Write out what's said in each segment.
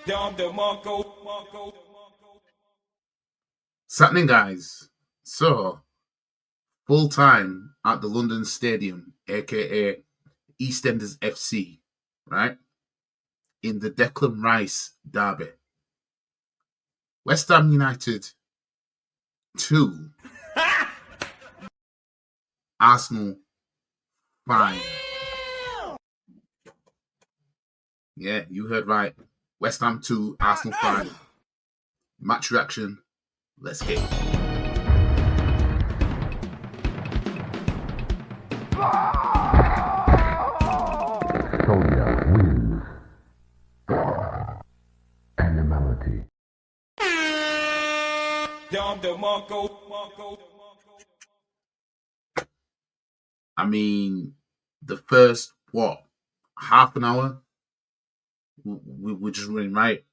What's happening, guys? So, full time at the London Stadium, aka EastEnders FC, right? In the Declan Rice derby. West Ham United 2, Arsenal 5. Yeah, you heard right. West Ham 2, Arsenal 5. Match reaction. Let's get it. Sonia wins. Animality. I mean, the first, half an hour, we were just running right.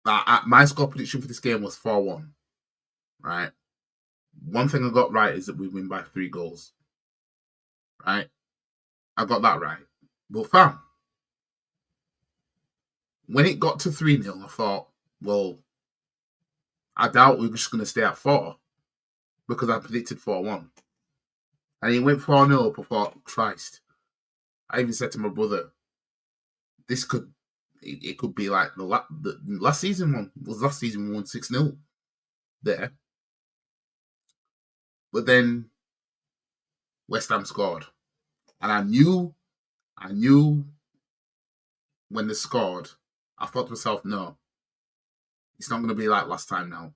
My score prediction for this game was 4-1, right? One thing I got right is that we win by 3 goals, right? I got that right. But fam, when it got to 3-0, I thought, well, I doubt we're just going to stay at 4 because I predicted 4-1. And it went 4-0 up. I thought, Christ. I even said to my brother, it could be like the last season one. Was last season we won 6-0 there. But then West Ham scored. And I knew when they scored, I thought to myself, no, it's not going to be like last time now.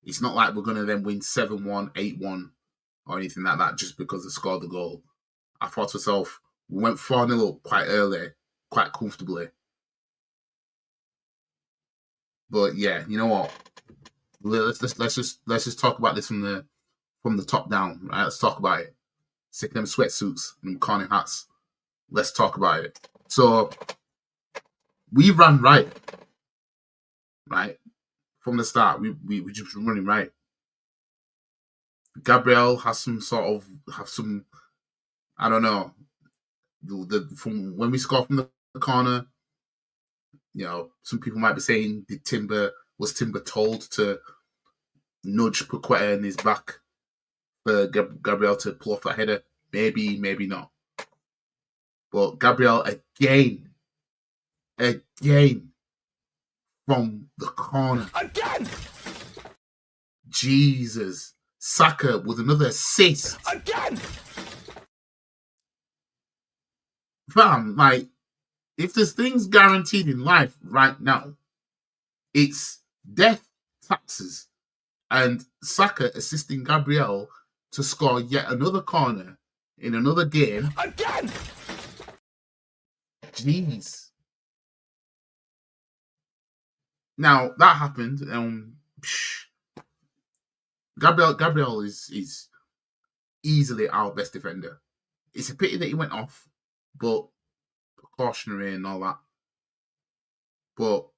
It's not like we're going to then win 7-1, 8-1, or anything like that just because they scored the goal. I thought to myself, we went 4-0 up quite early, quite comfortably. But yeah, you know what? Let's just talk about this from the top down, right? Let's talk about it. Sick of them sweatsuits and them corny hats. Let's talk about it. So we ran right from the start. We just running right. Gabriel has some I don't know. From when we score from the corner, you know, some people might be saying, was Timber told to nudge Paqueta in his back for Gabriel to pull off that header? Maybe, maybe not. But Gabriel again from the corner. Again! Jesus. Saka with another assist. Again! Fam, like, if there's things guaranteed in life right now, it's death, taxes, and Saka assisting Gabriel to score yet another corner in another game. Again! Jeez. Now, that happened. Gabriel is easily our best defender. It's a pity that he went off, but precautionary and all that. But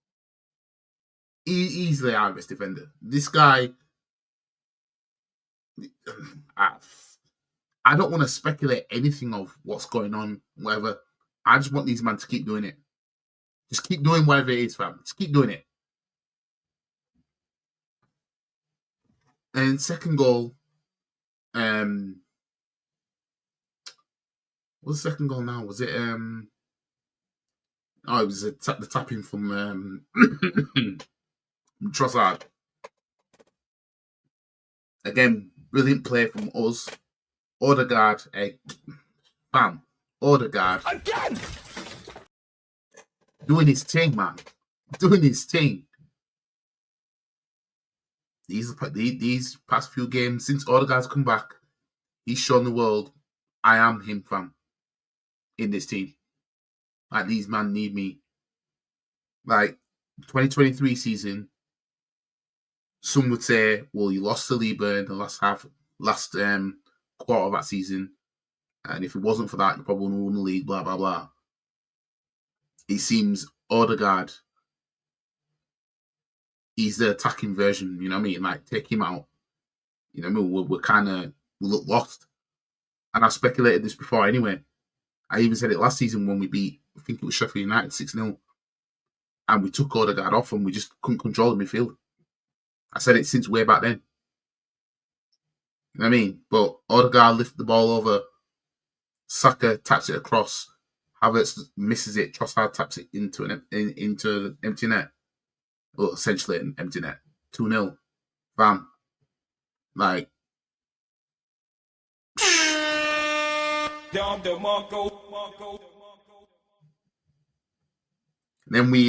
easily our best defender. This guy, I don't want to speculate anything of what's going on, whatever. I just want these men to keep doing it. Just keep doing whatever it is, fam. Just keep doing it. And second goal, what was the second goal now? Was it it was the tapping from Trossard. Again, brilliant play from us. Odegaard, bam. Odegaard. Again! Doing his thing, man. Doing his thing. These past few games, since Odegaard's come back, he's shown the world I am him, fam, in this team. Like, these men need me. Like, 2023 season, some would say, well, you lost to Saliba in the last quarter of that season. And if it wasn't for that, you probably wouldn't win the league, blah, blah, blah. It seems Odegaard, he's the attacking version, you know what I mean? Like, take him out. You know what I mean? We look lost. And I've speculated this before anyway. I even said it last season when we beat, I think it was Sheffield United 6-0. and we took Odegaard off, and we just couldn't control the midfield. I said it since way back then. You know what I mean? But Odegaard lifted the ball over, Saka taps it across, Havertz misses it, Trossard taps it into an empty net. Well, essentially an empty net. 2-0. Bam. Like, then we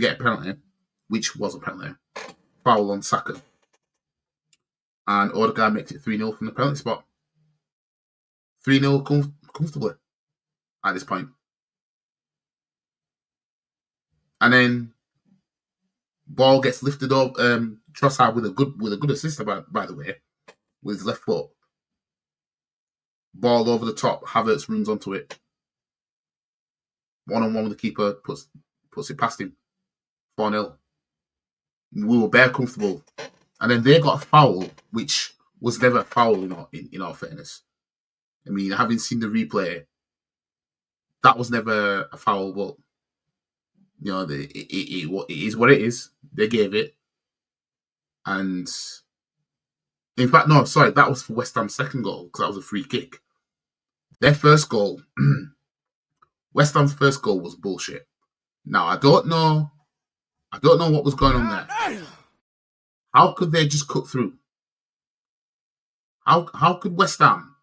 get a penalty, which was a penalty. Foul on Saka. And Odegaard makes it 3-0 from the penalty spot. 3-0 comfortably at this point. And then ball gets lifted up. Trossard with a good assist, by the way, with his left foot. Ball over the top. Havertz runs onto it. 1-on-1 with the keeper, puts it past him. 4-0. We were bare comfortable. And then they got a foul, which was never a foul in all fairness. I mean, having seen the replay, that was never a foul, but you know, it is what it is. They gave it. And in fact, no, sorry, that was for West Ham's second goal, because that was a free kick. Their first goal, West Ham's first goal was bullshit. Now, I don't know what was going on there. How could they just cut through? How could West Ham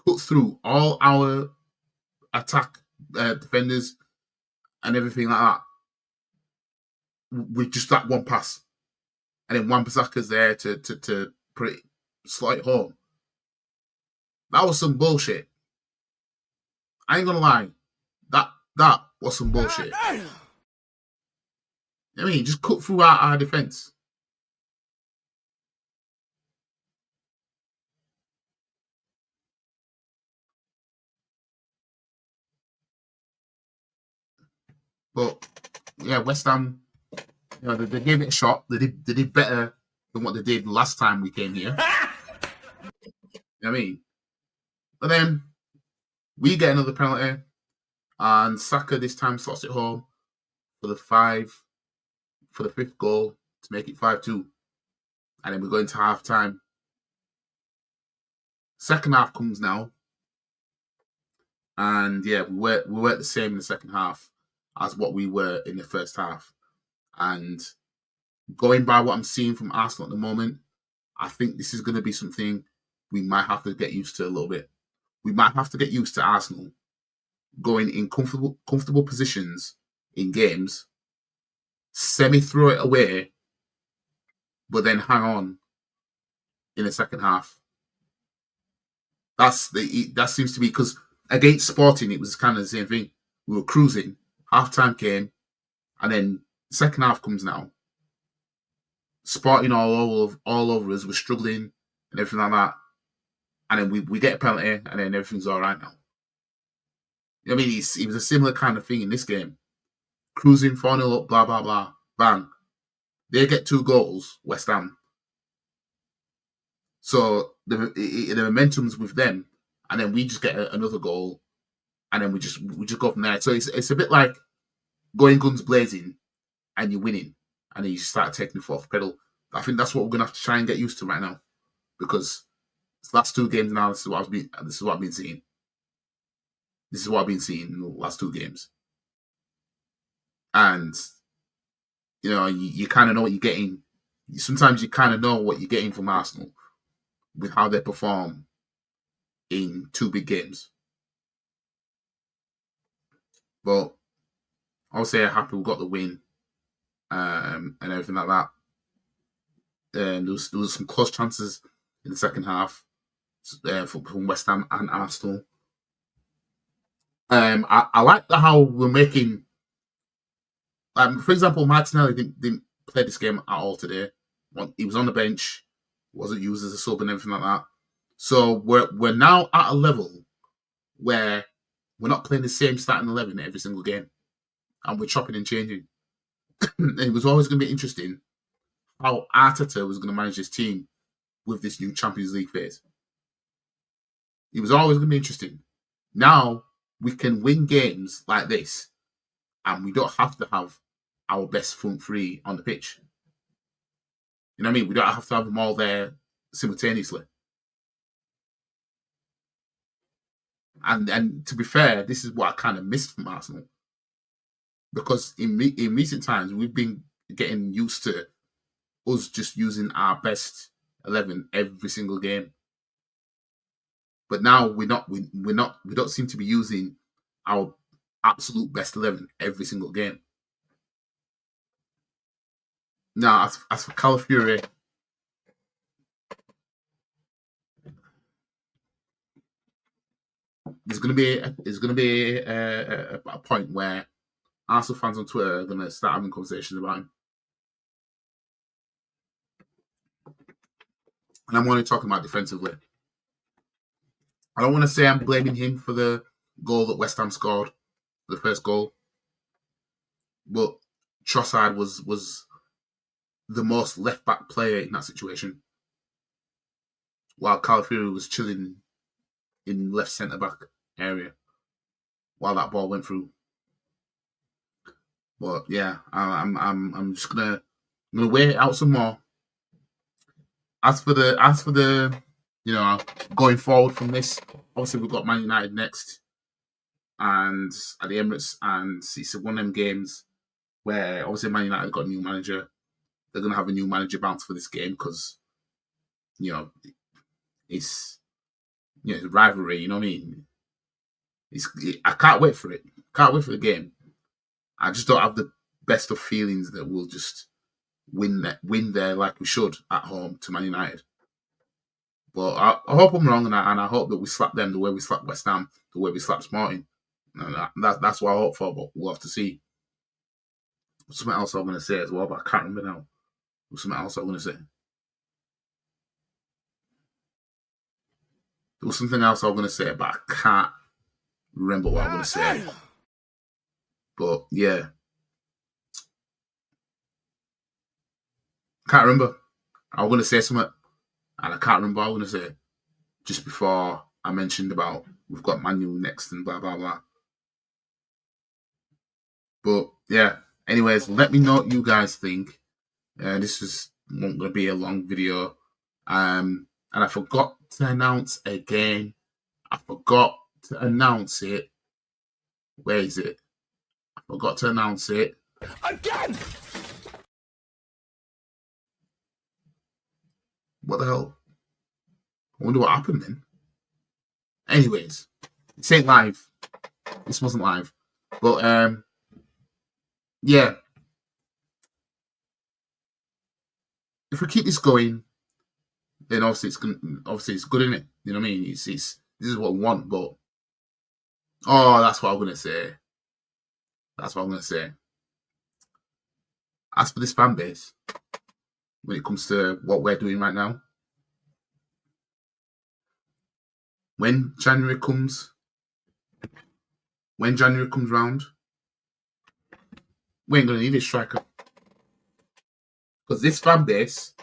cut through all our attack defenders and everything like that with just that one pass? And then Wan-Bissaka's there to put it, slot it home. That was some bullshit. I ain't gonna lie. That was some bullshit. I mean, just cut through our defense. But yeah, West Ham, you know, they gave it a shot. They did better than what they did last time we came here. You know what I mean? But then we get another penalty, and Saka this time slots it home for the fifth goal to make it 5-2. And then we go into half time. Second half comes now. And yeah, we were the same in the second half as what we were in the first half. And going by what I'm seeing from Arsenal at the moment, I think this is going to be something we might have to get used to a little bit. We might have to get used to Arsenal going in comfortable positions in games, semi-throw it away, but then hang on in the second half. That seems to be, because against Sporting, it was kind of the same thing. We were cruising, half-time came, and then second half comes now. Sporting all over us, we're struggling and everything like that. And then we get a penalty, and then everything's all right now. I mean, it was a similar kind of thing in this game. Cruising 4-0 up, blah, blah, blah, bang. They get 2 goals, West Ham. So the momentum's with them, and then we just get another goal, and then we just go from there. So it's a bit like going guns blazing, and you're winning, and then you start taking the fourth pedal. I think that's what we're gonna have to try and get used to right now, because the last 2 games now, this is what I've been seeing. This is what I've been seeing in the last 2 games, and you know, you kind of know what you're getting. Sometimes you kind of know what you're getting from Arsenal with how they perform in 2 big games. But obviously, I'm happy we got the win and everything like that. There was some close chances in the second half from West Ham and Arsenal. I like how we're making. For example, Martinelli didn't play this game at all today. He was on the bench, wasn't used as a sub and everything like that. So we're now at a level where we're not playing the same starting 11 every single game, and we're chopping and changing. And it was always going to be interesting how Arteta was going to manage his team with this new Champions League phase. It was always going to be interesting. Now we can win games like this, and we don't have to have our best front three on the pitch. You know what I mean? We don't have to have them all there simultaneously. And to be fair, this is what I kind of missed from Arsenal, because in recent times we've been getting used to us just using our best 11 every single game. But now we don't seem to be using our absolute best 11 every single game. Now, as for Calafiori, there's going to be a point where Arsenal fans on Twitter are going to start having conversations about him. And I'm only talking about defensively. I don't want to say I'm blaming him for the goal that West Ham scored, the first goal. But Trossard was the most left-back player in that situation, while Calafiori was chilling in left centre-back area while that ball went through. But yeah, I'm just gonna wait it out some more. As for the going forward from this, obviously we've got Man United next, and at the Emirates, and it's one of them games where obviously Man United got a new manager. They're gonna have a new manager bounce for this game because it's a rivalry. You know what I mean? I can't wait for it. Can't wait for the game. I just don't have the best of feelings that we'll just win there like we should at home to Man United. But I hope I'm wrong, and I hope that we slap them the way we slapped West Ham, the way we slapped Sporting. And that's what I hope for, but we'll have to see. Something else I'm going to say as well, but I can't remember now. Something else I'm going to say. There was something else I was going to say, but I can't remember what I'm going to say. But yeah. Can't remember. I was going to say something, and I can't remember what I was going to say just before I mentioned about we've got Manuel next and blah, blah, blah. But yeah, anyways, let me know what you guys think. This is not going to be a long video. And I forgot to announce again. I forgot to announce it. Where is it? I forgot to announce it. Again! What the hell? I wonder what happened then. Anyways, this ain't live. This wasn't live. But yeah. If we keep this going, then obviously it's good, isn't it? You know what I mean? This is what we want, but that's what I'm gonna say. That's what I'm gonna say. As for this fan base, when it comes to what we're doing right now, when January comes round, we ain't gonna need a striker. Because this fan base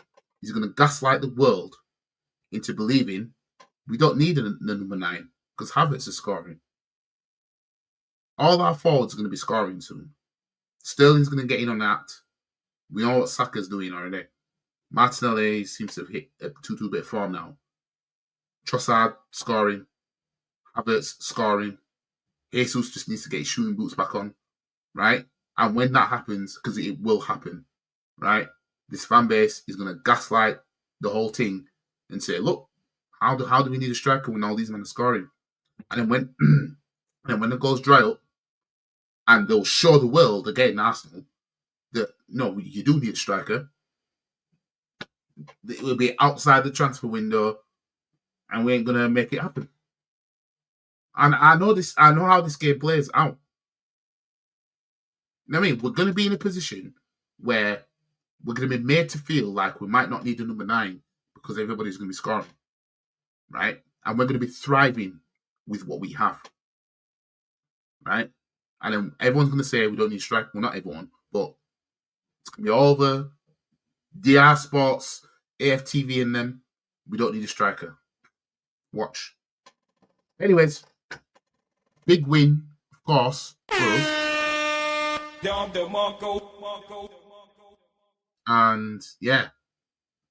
is going to gaslight the world into believing we don't need a number 9 because Havertz is scoring. All our forwards are going to be scoring soon. Sterling's going to get in on that. We know what Saka's doing already. Martinelli seems to have hit a 2-2 bit form now. Trossard scoring. Havertz scoring. Jesus just needs to get his shooting boots back on. Right? And when that happens, because it will happen, right? This fan base is going to gaslight the whole thing and say, look, how do we need a striker when all these men are scoring? And then when the goals dry up, and they'll show the world, again, Arsenal, that, no, you do need a striker. It will be outside the transfer window, and we ain't going to make it happen. And I know how this game plays out. You know what I mean? We're going to be in a position where we're going to be made to feel like we might not need a number 9 because everybody's going to be scoring, right? And we're going to be thriving with what we have, right? And then everyone's going to say we don't need a striker. Well, not everyone, but it's going to be all the DR Sports, AFTV and them. We don't need a striker. Watch. Anyways, big win, of course, for us. And yeah,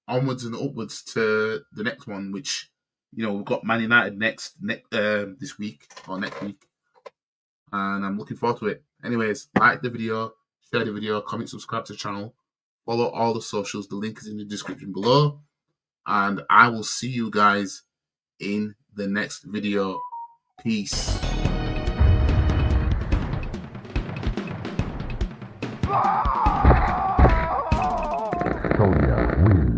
onwards and upwards to the next one, which, you know, we've got Man United next this week or next week, and I'm looking forward to it. Anyways, like the video, share the video, comment, subscribe to the channel, follow all the socials. The link is in the description below, and I will see you guys in the next video. Peace. Sonia wins.